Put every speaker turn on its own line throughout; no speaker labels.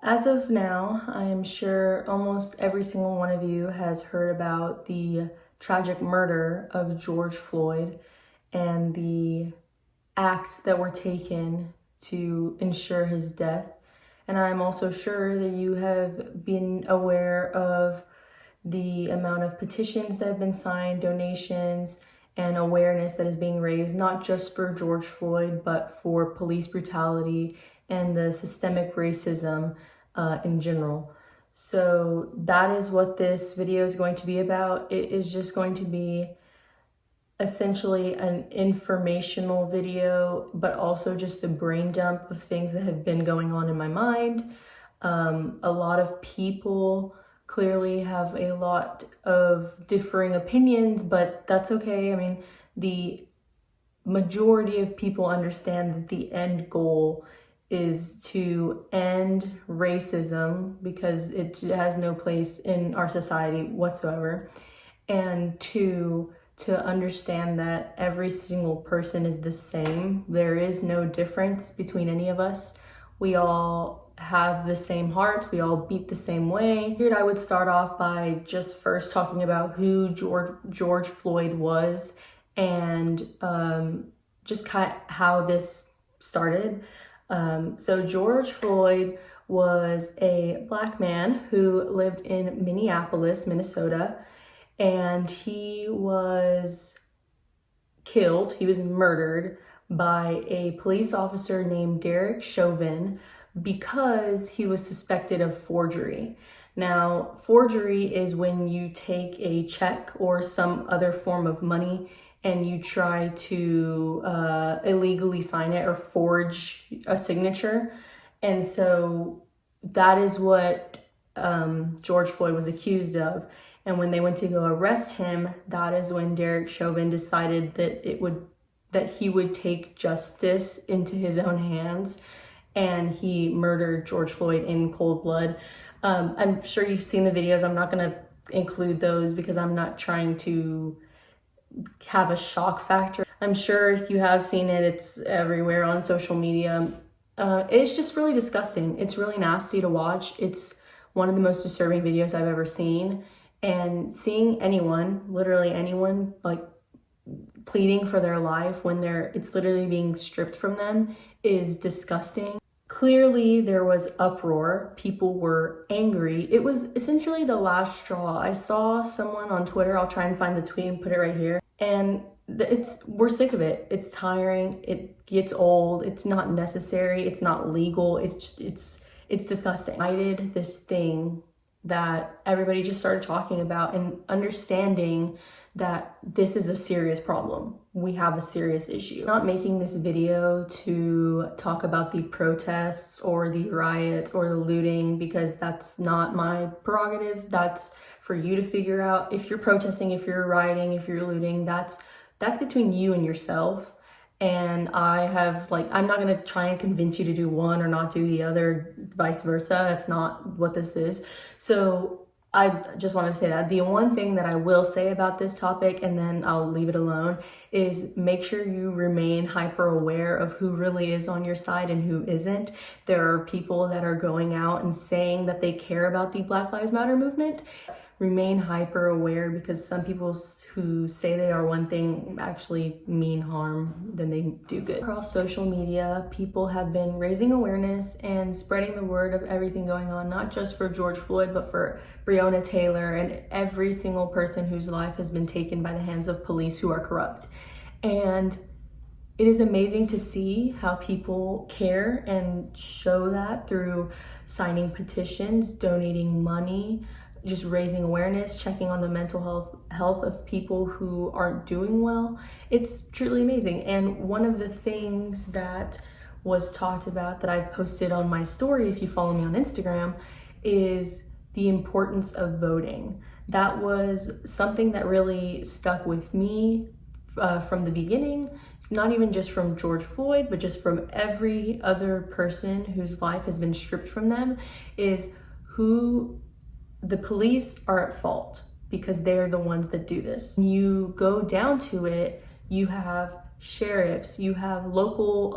As of now, I am sure almost every single one of you has heard about the tragic murder of George Floyd and the acts that were taken to ensure his death. And I'm also sure that you have been aware of the amount of petitions that have been signed, donations, and awareness that is being raised, not just for George Floyd, but for police brutality and the systemic racism in general. So that is what this video is going to be about. It is just going to be essentially an informational video, but also just a brain dump of things that have been going on in my mind. A lot of people clearly have a lot of differing opinions, but that's okay. I mean, the majority of people understand that the end goal is to end racism because it has no place in our society whatsoever, and to understand that every single person is the same. There is no difference between any of us. We all have the same hearts, we all beat the same way. I would start off by just first talking about who George Floyd was and just kind of how this started. So George Floyd was a Black man who lived in Minneapolis, Minnesota, and he was killed, he was murdered by a police officer named Derek Chauvin because he was suspected of forgery. Now, forgery is when you take a check or some other form of money and you try to illegally sign it or forge a signature. And so that is what George Floyd was accused of. And when they went to go arrest him, that is when Derek Chauvin decided that he would take justice into his own hands, and he murdered George Floyd in cold blood. I'm sure you've seen the videos. I'm not going to include those because I'm not trying to have a shock factor. I'm sure if you have seen it, it's everywhere on social media. It's just really disgusting. It's really nasty to watch. It's one of the most disturbing videos I've ever seen. And seeing anyone, literally anyone, like pleading for their life when it's literally being stripped from them is disgusting. Clearly there was uproar. People were angry. It was essentially the last straw. I saw someone on Twitter, I'll try and find the tweet and put it right here. And we're sick of it. It's tiring. It gets old. It's not necessary. It's not legal. It's disgusting. I did this thing that everybody just started talking about and understanding that this is a serious problem. We have a serious issue. I'm not making this video to talk about the protests or the riots or the looting because that's not my prerogative. That's for you to figure out. If you're protesting, if you're rioting, if you're looting, that's between you and yourself. And I'm not gonna try and convince you to do one or not do the other, vice versa. That's not what this is. So I just wanted to say that. The one thing that I will say about this topic, and then I'll leave it alone, is make sure you remain hyper aware of who really is on your side and who isn't. There are people that are going out and saying that they care about the Black Lives Matter movement. Remain hyper aware because some people who say they are one thing actually mean harm than they do good. Across social media, people have been raising awareness and spreading the word of everything going on, not just for George Floyd, but for Breonna Taylor and every single person whose life has been taken by the hands of police who are corrupt. And it is amazing to see how people care and show that through signing petitions, donating money, just raising awareness, checking on the mental health of people who aren't doing well. It's truly amazing. And one of the things that was talked about that I've posted on my story, if you follow me on Instagram, is the importance of voting. That was something that really stuck with me from the beginning, not even just from George Floyd, but just from every other person whose life has been stripped from them, is who the police are at fault because they're the ones that do this. When you go down to it, you have sheriffs, you have local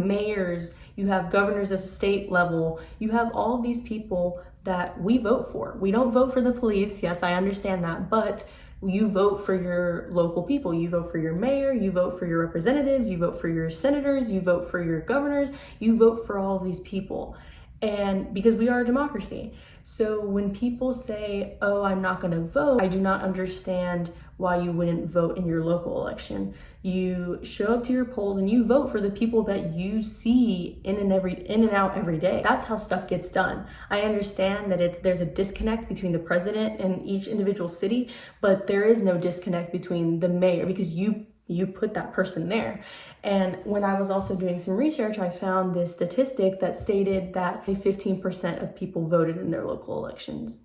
mayors, you have governors at the state level, you have all of these people that we vote for. We don't vote for the police, yes, I understand that, but you vote for your local people. You vote for your mayor, you vote for your representatives, you vote for your senators, you vote for your governors, you vote for all of these people. And because we are a democracy. So when people say, oh, I'm not gonna vote, I do not understand why you wouldn't vote in your local election. You show up to your polls and you vote for the people that you see in and out every day. That's how stuff gets done. I understand that there's a disconnect between the president and each individual city, but there is no disconnect between the mayor because you put that person there. And when I was also doing some research, I found this statistic that stated that 15% of people voted in their local elections.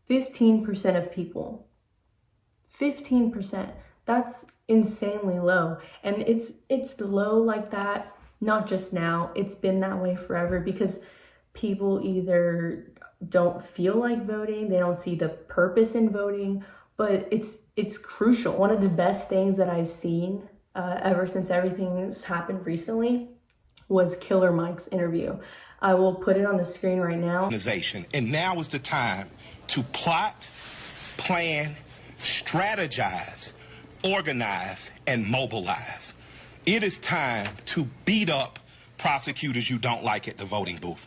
15% of people. 15%. That's insanely low. And it's low like that, not just now. It's been that way forever because people either don't feel like voting, they don't see the purpose in voting, but it's crucial. One of the best things that I've seen ever since everything's happened recently was Killer Mike's interview. I will put it on the screen right now.
And now is the time to plot, plan, strategize, organize, and mobilize. It is time to beat up prosecutors you don't like at the voting booth.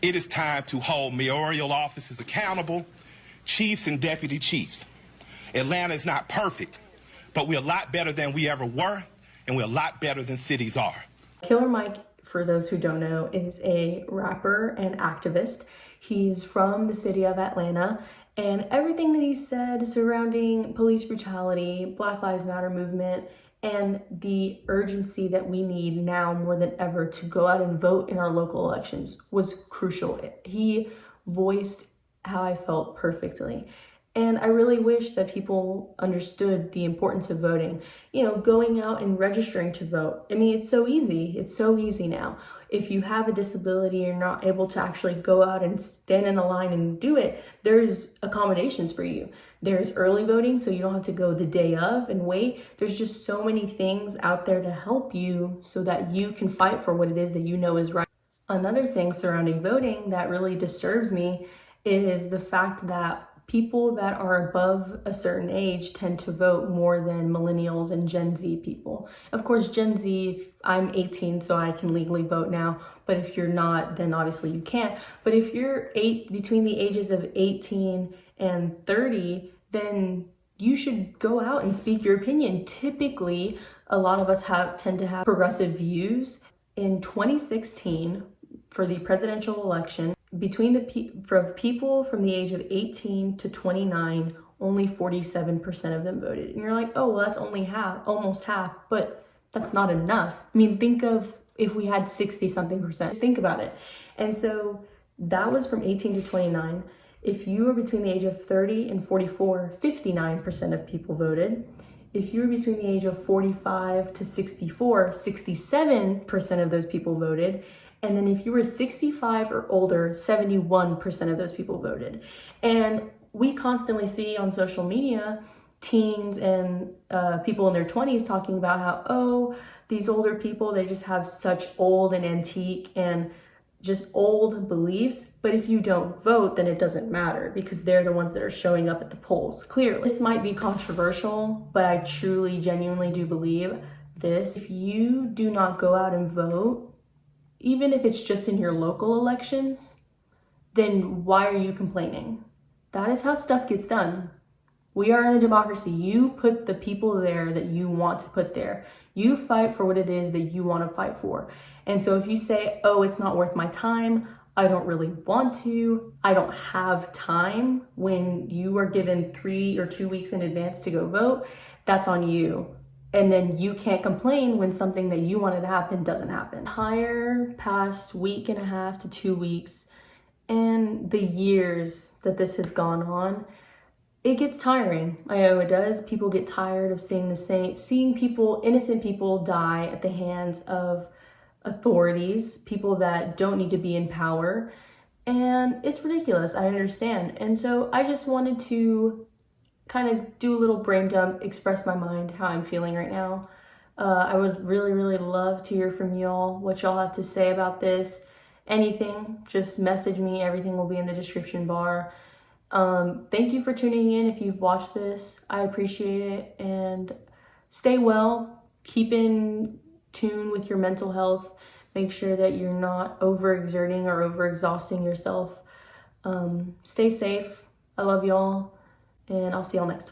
It is time to hold mayoral offices accountable, chiefs and deputy chiefs. Atlanta is not perfect, but we're a lot better than we ever were, and we're a lot better than cities are.
Killer Mike, for those who don't know, is a rapper and activist. He's from the city of Atlanta, and everything that he said surrounding police brutality, Black Lives Matter movement, and the urgency that we need now more than ever to go out and vote in our local elections was crucial. He voiced how I felt perfectly. And I really wish that people understood the importance of voting. You know, going out and registering to vote. I mean, it's so easy. It's so easy now. If you have a disability, you're not able to actually go out and stand in a line and do it, there's accommodations for you. There's early voting, so you don't have to go the day of and wait. There's just so many things out there to help you so that you can fight for what it is that you know is right. Another thing surrounding voting that really disturbs me is the fact that people that are above a certain age tend to vote more than millennials and Gen Z people. Of course, Gen Z, I'm 18, so I can legally vote now, but if you're not, then obviously you can't. But if you're between the ages of 18 and 30, then you should go out and speak your opinion. Typically, a lot of us tend to have progressive views. In 2016, for the presidential election, between people from the age of 18 to 29, only 47% of them voted. And you're like, oh, well, that's only half, almost half, but that's not enough. I mean, think of if we had 60 something percent, think about it. And so that was from 18 to 29. If you were between the age of 30 and 44, 59% of people voted. If you were between the age of 45 to 64, 67% of those people voted. And then if you were 65 or older, 71% of those people voted. And we constantly see on social media teens and people in their 20s talking about how, oh, these older people, they just have such old and antique and just old beliefs. But if you don't vote, then it doesn't matter because they're the ones that are showing up at the polls. Clearly, this might be controversial, but I truly, genuinely do believe this. If you do not go out and vote, even if it's just in your local elections, then why are you complaining? That is how stuff gets done. We are in a democracy. You put the people there that you want to put there. You fight for what it is that you want to fight for. And so if you say, oh, it's not worth my time, I don't really want to, I don't have time, when you are given 3 or 2 weeks in advance to go vote, that's on you. And then you can't complain when something that you wanted to happen doesn't happen. Entire past week and a half to 2 weeks and the years that this has gone on, it gets tiring. I know it does. People get tired of seeing people, innocent people die at the hands of authorities, people that don't need to be in power. And it's ridiculous. I understand. And so I just wanted to kind of do a little brain dump, express my mind, how I'm feeling right now. I would really, really love to hear from y'all, what y'all have to say about this. Anything, just message me. Everything will be in the description bar. Thank you for tuning in. If you've watched this, I appreciate it. And stay well. Keep in tune with your mental health. Make sure that you're not overexerting or overexhausting yourself. Stay safe. I love y'all, and I'll see y'all next time.